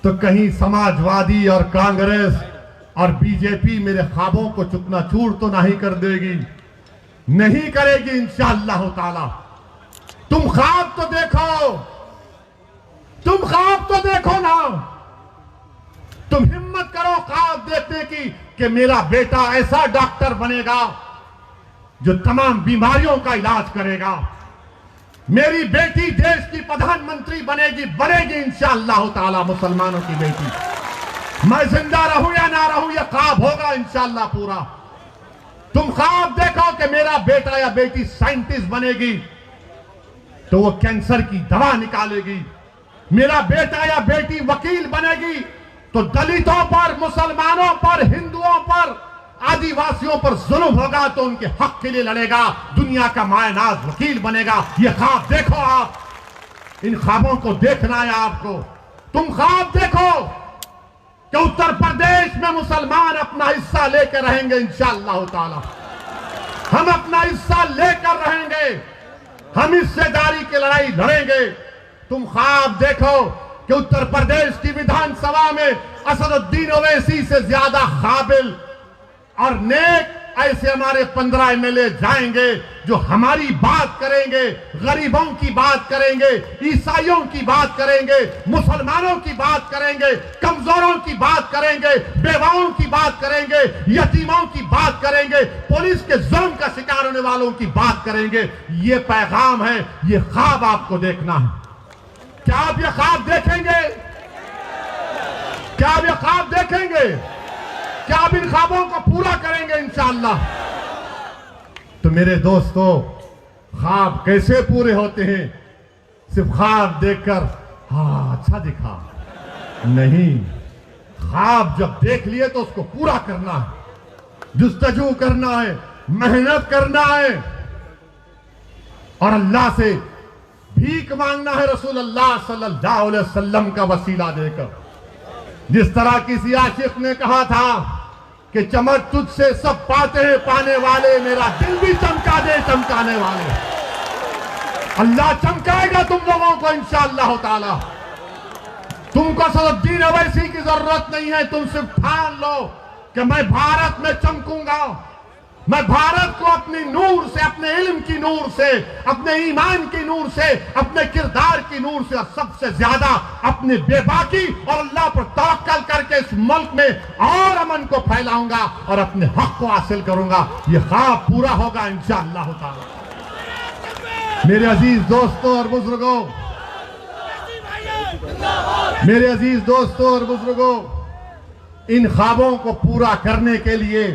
तो कहीं समाजवादी और कांग्रेस और बीजेपी मेरे ख्वाबों को चूकनाचूर तो नहीं कर देगी। नहीं करेगी इंशाअल्लाह ताला। तुम ख्वाब तो देखो, तुम ख्वाब तो देखो ना, तुम हिम्मत हिम्मत करो ख्वाब देखने की कि मेरा बेटा ऐसा डॉक्टर बनेगा जो तमाम बीमारियों का इलाज करेगा, मेरी बेटी देश की प्रधानमंत्री बनेगी इंशाअल्लाह ताला, मुसलमानों की बेटी। मैं जिंदा रहूं या ना रहूं, यह ख्वाब होगा इंशाअल्लाह पूरा। तुम ख्वाब देखो कि मेरा बेटा या बेटी साइंटिस्ट बनेगी तो वो कैंसर की दवा निकालेगी, मेरा बेटा या बेटी वकील बनेगी तो दलितों पर, मुसलमानों पर, हिंदुओं पर, आदिवासियों पर जुल्म होगा तो उनके हक के लिए लड़ेगा, दुनिया का मायनाज वकील बनेगा। ये ख्वाब देखो आप, इन ख्वाबों को देखना है आपको। तुम ख्वाब देखो कि उत्तर प्रदेश में मुसलमान अपना हिस्सा लेकर रहेंगे इंशाअल्लाह ताला, हम अपना हिस्सा लेकर रहेंगे, हम हिस्सेदारी की लड़ाई लड़ेंगे। तुम ख्वाब देखो कि उत्तर प्रदेश की विधानसभा में असदुद्दीन ओवैसी से ज्यादा काबिल और नेक ऐसे हमारे 15 एमएलए जाएंगे जो हमारी बात करेंगे, गरीबों की बात करेंगे, ईसाइयों की बात करेंगे, मुसलमानों की बात करेंगे, कमजोरों की बात करेंगे, बेवाओं की बात करेंगे, यतीमों की बात करेंगे, पुलिस के जुल्म का शिकार होने वालों की बात करेंगे। ये पैगाम है, ये ख्वाब आपको देखना है। क्या आप ये ख्वाब देखेंगे? क्या आप ये ख्वाब देखेंगे? क्या आप इन ख्वाबों को पूरा करेंगे इंशाअल्लाह? तो मेरे दोस्तों, ख्वाब कैसे पूरे होते हैं? सिर्फ ख्वाब देखकर हाँ अच्छा दिखा नहीं, ख्वाब जब देख लिए तो उसको पूरा करना है, जुस्तजू करना है, मेहनत करना है और अल्लाह से भीख मांगना है रसूलुल्लाह सल्लल्लाहु अलैहि वसल्लम का वसीला देकर। जिस तरह किसी आशिक ने कहा था कि चमक तुझसे सब पाते हैं पाने वाले, मेरा दिल भी चमका दे चमकाने वाले। अल्लाह चमकाएगा तुम लोगों को इंशाअल्लाह ताला। तुमको असदुद्दीन ओवैसी की जरूरत नहीं है, तुम सिर्फ ठान लो कि मैं भारत में चमकूंगा, मैं भारत को अपनी नूर से, अपने इल्म की नूर से, अपने ईमान की नूर से, अपने किरदार की नूर से और सबसे ज्यादा अपनी बेबाकी और अल्लाह पर तवक्कल करके इस मुल्क में और अमन को फैलाऊंगा और अपने हक को हासिल करूंगा। ये ख्वाब पूरा होगा इंशाअल्लाह ताला। मेरे अजीज दोस्तों और बुजुर्गों, मेरे अजीज दोस्तों और बुजुर्गों, इन ख्वाबों को पूरा करने के लिए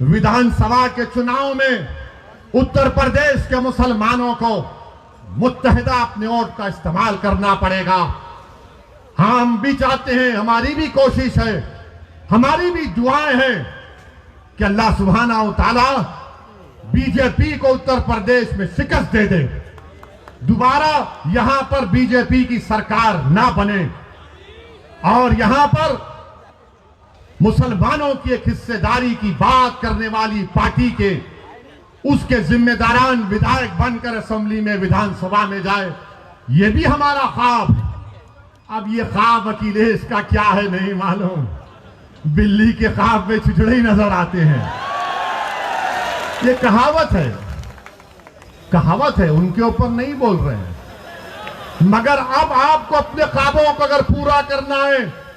विधानसभा के चुनाव में उत्तर प्रदेश के मुसलमानों को मुत्तहिदा अपने वोट का इस्तेमाल करना पड़ेगा। हम भी चाहते हैं, हमारी भी कोशिश है, हमारी भी दुआएं हैं कि अल्लाह सुब्हाना व तआला बीजेपी को उत्तर प्रदेश में शिकस्त दे दे, दोबारा यहां पर बीजेपी की सरकार ना बने और यहां पर मुसलमानों की एक हिस्सेदारी की बात करने वाली पार्टी के उसके जिम्मेदारान विधायक बनकर असेंबली में, विधानसभा में जाए। ये भी हमारा ख्वाब। अब ये ख्वाब अखिलेश का क्या है नहीं मालूम, बिल्ली के ख्वाब में छिछड़े ही नजर आते हैं। ये कहावत है, कहावत है, उनके ऊपर नहीं बोल रहे हैं। मगर अब आपको अपने ख्वाबों को अगर पूरा करना है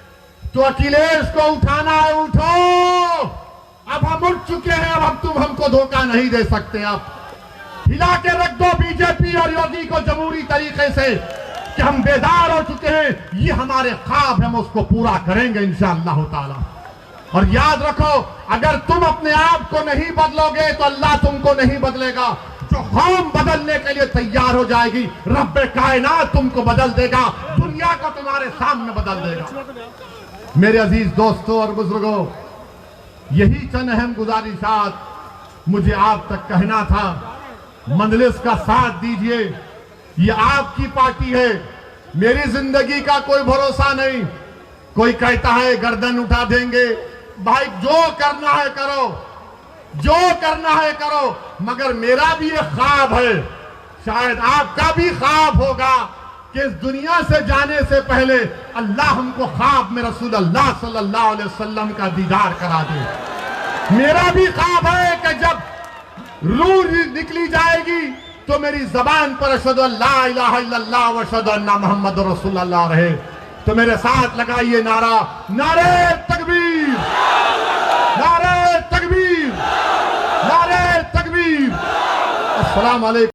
तो अखिलेश को उठाना है। उठो, अब हम उठ चुके हैं, अब तुम हमको धोखा नहीं दे सकते। अब हिला के रख दो बीजेपी और योगी को जमहूरी तरीके से कि हम बेदार हो चुके हैं। ये हमारे ख्वाब, हम उसको पूरा करेंगे इंशाअल्लाह ताला। और याद रखो, अगर तुम अपने आप को नहीं बदलोगे तो अल्लाह तुमको नहीं बदलेगा। जो कौम बदलने के लिए तैयार हो जाएगी, रब्बे कायनात तुमको बदल देगा, दुनिया को तुम्हारे सामने बदल देगा। मेरे अजीज दोस्तों और बुजुर्गों, यही चंद अहम गुजारिशात मुझे आप तक कहना था। मजलिस का साथ दीजिए, ये आपकी पार्टी है, मेरी जिंदगी का कोई भरोसा नहीं। कोई कहता है गर्दन उठा देंगे, भाई जो करना है करो, जो करना है करो, मगर मेरा भी एक ख्वाब है, शायद आपका भी ख्वाब होगा कि इस दुनिया से जाने से पहले अल्लाह हमको ख्वाब में रसूलुल्लाह सल्लल्लाहु अलैहि वसल्लम का दीदार करा दे। मेरा भी ख्वाब है कि जब रूह निकली जाएगी तो मेरी जबान पर अशहदु अल्ला इलाहा इल्लल्लाह व अशहदु अन्ना मुहम्मदुर रसूलुल्लाह रहे। तो मेरे साथ लगाइए नारा, नारे तकबीर, नारे तकबीर, नारे तकबीर। अस्सलाम वालेकुम।